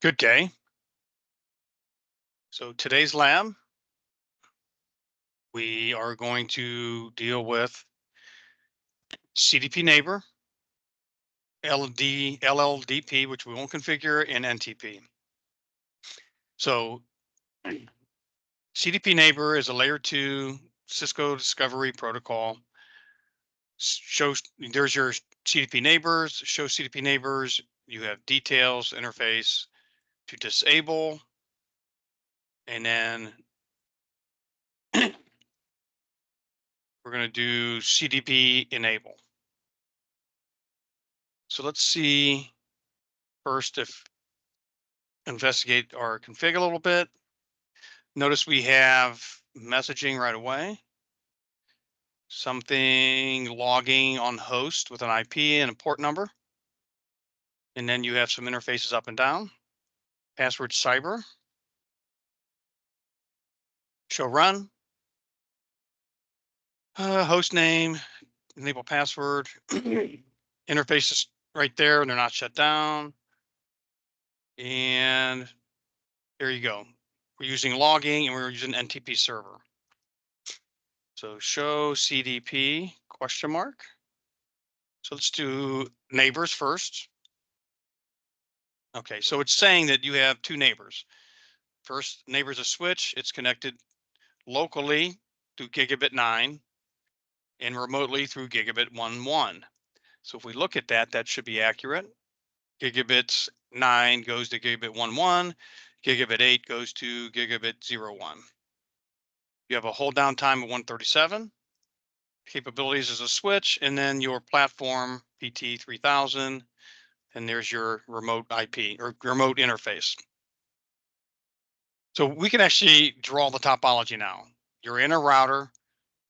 Good day. So today's lab, we are going to deal with CDP neighbor, LLDP, which we won't configure, and NTP. So CDP neighbor is a layer 2 Cisco discovery protocol. Shows there's your CDP neighbors, show CDP neighbors. You have details, interface to disable, and then we're going to do CDP enable. So let's see first if investigate our config a little bit. Notice we have messaging right away, something logging on host with an IP and a port number. And then you have some interfaces up and down. Password cyber. Show run. Host name, enable password. Interfaces right there, and they're not shut down. And there you go. We're using logging and we're using NTP server. So show CDP question mark. So let's do neighbors first. Okay, so it's saying that you have two neighbors. First neighbor's a switch. It's connected locally through gigabit 9 and remotely through gigabit 1.1. So if we look at that, that should be accurate. Gigabit 9 goes to gigabit 1.1. Gigabit 8 goes to gigabit 0.1. You have a hold down time of 137. Capabilities as a switch, and then your platform PT 3000. And there's your remote IP or remote interface. So we can actually draw the topology now. You're in a router,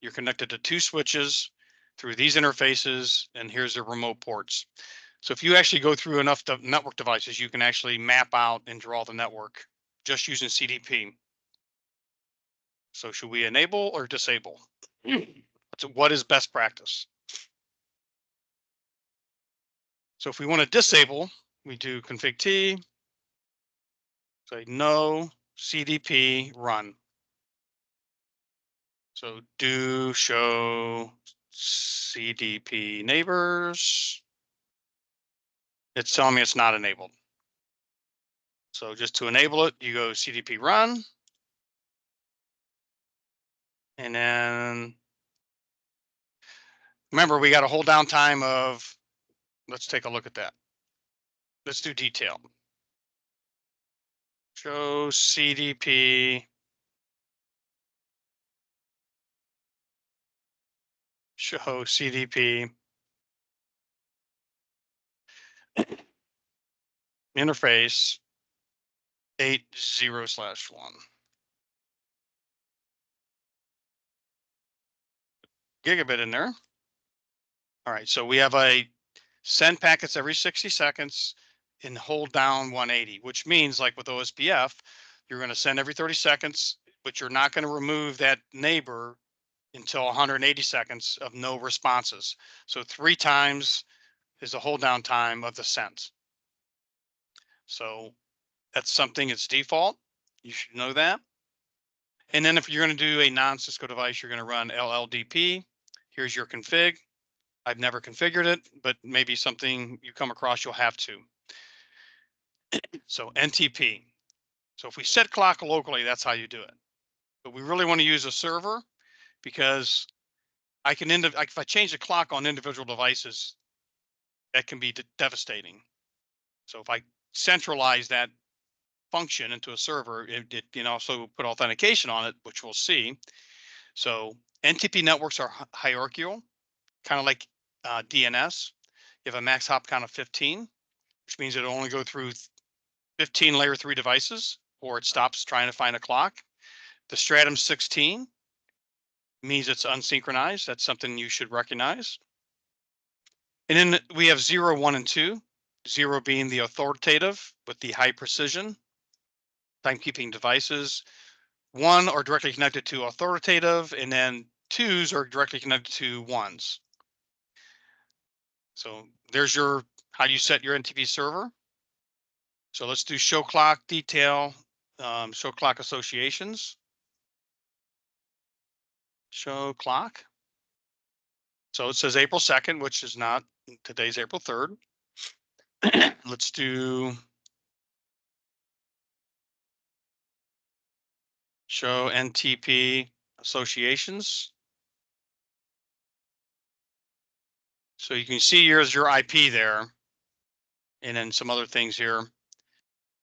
you're connected to two switches through these interfaces, and here's the remote ports. So if you actually go through enough network devices, you can actually map out and draw the network just using CDP. So should we enable or disable? So what is best practice? So if we want to disable, we do config T, say no CDP run. So do show CDP neighbors. It's telling me it's not enabled. So just to enable it, you go CDP run. And then remember, we got a hold down time of, let's take a look at that. Let's do detail. Show CDP. Show CDP interface 80/1. Gigabit in there. All right, so we have a send packets every 60 seconds and hold down 180, which means like with OSPF, you're going to send every 30 seconds, but you're not going to remove that neighbor until 180 seconds of no responses. So 3 times is the hold down time of the sent. So that's something, it's default. You should know that. And then if you're going to do a non-Cisco device, you're going to run LLDP. Here's your config. I've never configured it, but maybe something you come across, you'll have to. So NTP. So if we set clock locally, that's how you do it. But we really want to use a server because I can if I change the clock on individual devices, that can be devastating. So if I centralize that function into a server, it can also put authentication on it, which we'll see. So NTP networks are hierarchical, kind of like DNS. You have a max hop count of 15, which means it'll only go through 15 layer 3 devices, or it stops trying to find a clock. The stratum 16 means it's unsynchronized. That's something you should recognize. And then we have 0, 1, and 2. 0 being the authoritative with the high precision timekeeping devices. 1 are directly connected to authoritative, and then 2s are directly connected to 1s. So there's your how you set your NTP server. So let's do show clock detail, show clock associations, show clock. So it says April 2nd, which is not, today's April 3rd. Let's do show NTP associations. So you can see here's your IP there, and then some other things here.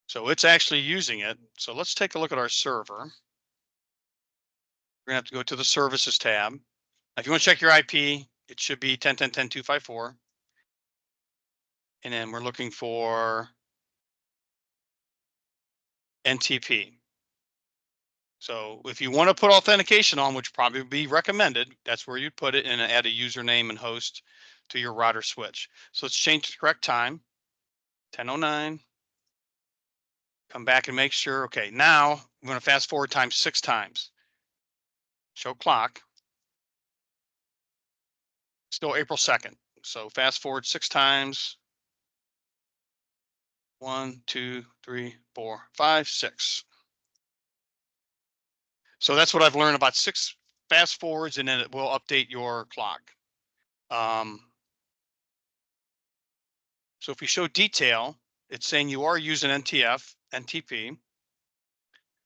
So it's actually using it. So let's take a look at our server. We're gonna have to go to the services tab. If you want to check your IP, it should be 10.10.10.254. And then we're looking for NTP. So if you want to put authentication on, which probably would be recommended, that's where you'd put it, and add a username and host to your router switch. So let's change the correct time, 10:09. Come back and make sure. Okay, now I'm going to fast forward time 6 times. Show clock. Still April 2nd. So fast forward 6 times. 1, 2, 3, 4, 5, 6. So that's what I've learned about 6 fast forwards, and then it will update your clock. So if we show detail, it's saying you are using NTP.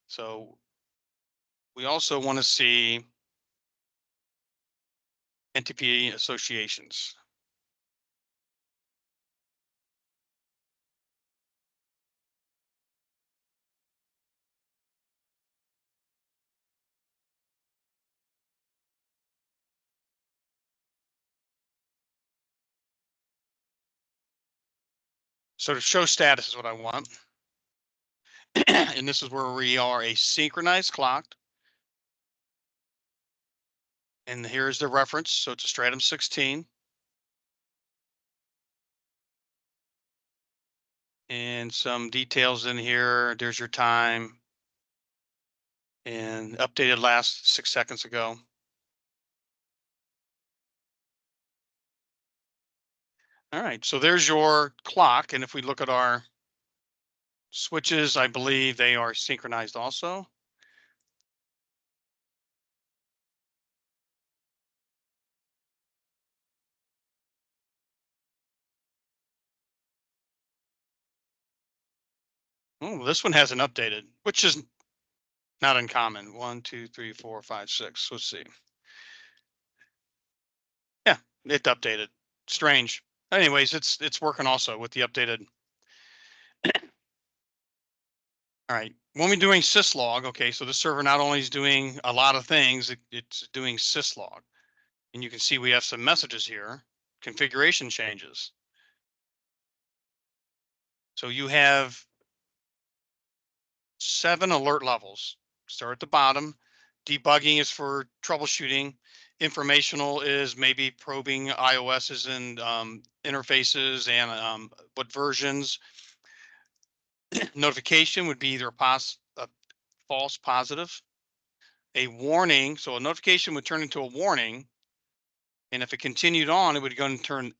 So we also want to see NTP associations. So to show status is what I want. And this is where we are a synchronized clock. And here's the reference. So it's a Stratum 16. And some details in here. There's your time. And updated last 6 seconds ago. All right, so there's your clock. And if we look at our switches, I believe they are synchronized also. Oh, this one hasn't updated, which is not uncommon. 1, 2, 3, 4, 5, 6. Let's see. Yeah, it updated. Strange. Anyways, it's working also with the updated. All right. When we're doing syslog, okay, so the server not only is doing a lot of things, it's doing syslog. And you can see we have some messages here, configuration changes. So you have 7 alert levels. Start at the bottom. Debugging is for troubleshooting. Informational is maybe probing iOS's and interfaces and what versions. Notification would be either a false positive. A warning, so a notification would turn into a warning. And if it continued on, it would go and turn,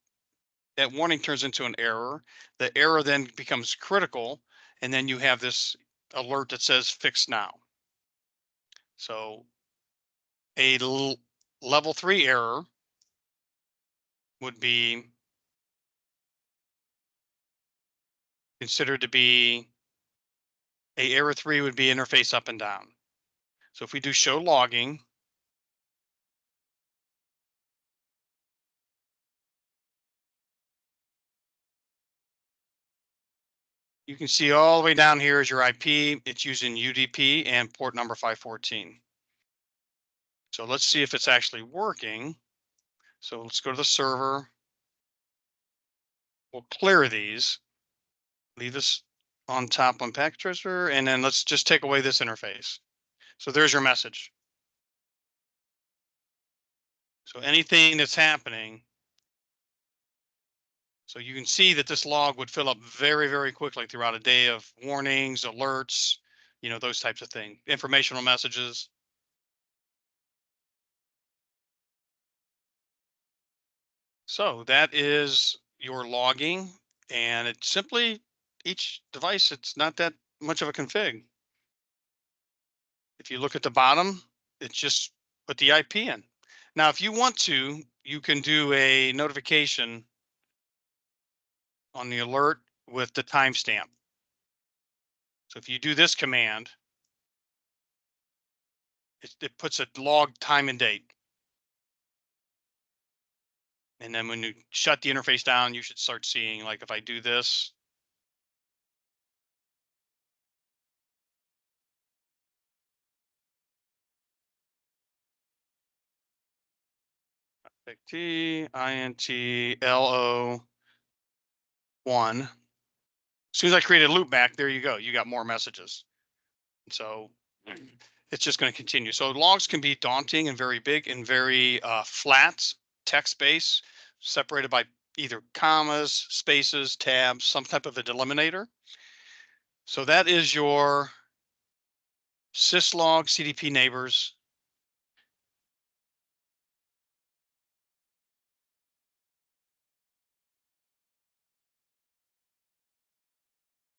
that warning turns into an error. The error then becomes critical. And then you have this alert that says fix now. So a level 3 error would be considered to be a error 3 would be interface up and down. So if we do show logging, you can see all the way down here is your IP. It's using UDP and port number 514. So let's see if it's actually working. So let's go to the server. We'll clear these, leave this on top on packet tracer, and then let's just take away this interface. So there's your message. So anything that's happening, so you can see that this log would fill up very, very quickly throughout a day of warnings, alerts, those types of things, informational messages. So that is your logging, and it simply each device, it's not that much of a config. If you look at the bottom, it's just put the IP in. Now, if you want to, you can do a notification on the alert with the timestamp. So if you do this command, it puts a log time and date. And then when you shut the interface down, you should start seeing, like if I do this, TINTLO1. As soon as I create a loop back, there you go. You got more messages. So it's just going to continue. So logs can be daunting and very big and very flat text base, separated by either commas, spaces, tabs, some type of a delimiter. So that is your Syslog CDP neighbors